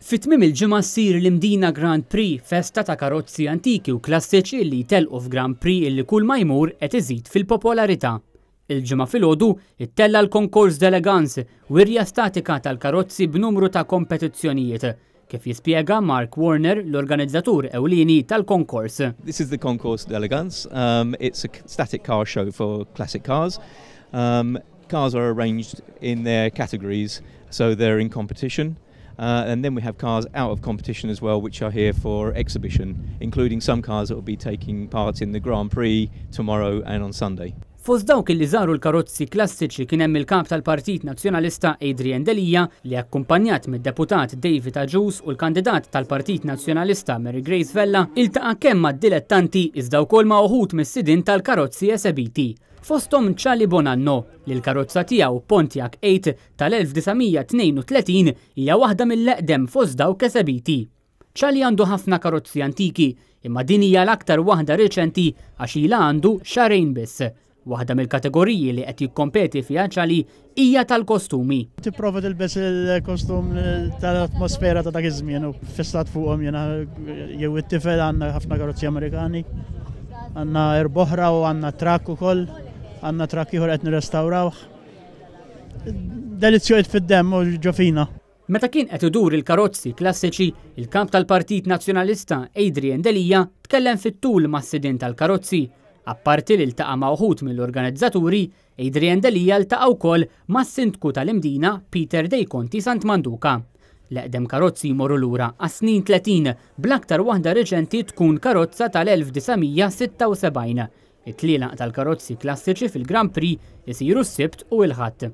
Fit-tmiem il-ġimgħa ssir l-Mdina Grand Prix, festa ta' karozzi antiki u klassiċi li jtelqu f'Grand Prix illi kull ma jmur qed iżid fil-popolarità. Il-ġimgħa filgħodu ittella l-Concours d'Elegance, wirja statika tal-karozzi b'numru ta' kompetizzjonijiet, kif jispjega Mark Warner, l-organizzatur ewlieni tal-konkors. This is the Concours d'Elegance. It's a static car show for classic cars. Cars are arranged in their categories, so they're in competition. And then we have cars out of competition as well, which are here for exhibition, including some cars that will be taking part in the Grand Prix tomorrow and on Sunday. Fost dawk li żaru l-karozzi klassiċi kien hemm il-kap tal-Partit Nazzjonalista Adrian Delija li akkumpanjat mid-deputat David Agius u l-kandidat tal-Partit Nazzjonalista Mary Grace Vella iltaqa' kemm mad-dilettanti iżda wkoll ma' uħud mis-sidin tal-karozzi esebiti. Fosthom Charlie Bonanno li l-karozza tiegħu Pontiac 8 tal-1932 hija waħda mill-eqdem fost dawk esebiti. Charlie għandu ħafna karozzi antiki, imma din hija l-aktar waħda reċenti għax ilha għandu xarejn biss. Waħda mill-kategoriji li qed jikkompeti fiha Charlie hija tal-kostumi. Tipprova tilbes il-kostum tal-atmosfera ta' dak iż-żmien u fistat fuqhom jiena jew it-tifel għandna ħafna karozzi Amerikani, għandna erboħra u għandna trakk ukoll, għandna trakk ieħor qed nirrestawrawh. Delizzjoniet fid-demm u ġofina. Meta kien qed idur il-karozzi klassiċi, il-kap tal-Partit Nazzjonalista Adrian Delija tkellem fit-tul mas-sidien tal-karozzi. Apparti li ltaqa' ma' wħud mill-organizzaturi, Adrian Delija ltaqa' wkoll mas-sindku tal-Mdina Peter Dejkonti Santmanduka. L-eqdem karozzi jmorru lura għas-snin 30 bl-aktar waħda reċenti tkun karozza tal-1976. It-tlielaq tal-karozzi klassiċi fil-Grand Prix isiru s-Sibt u l-Ħadd.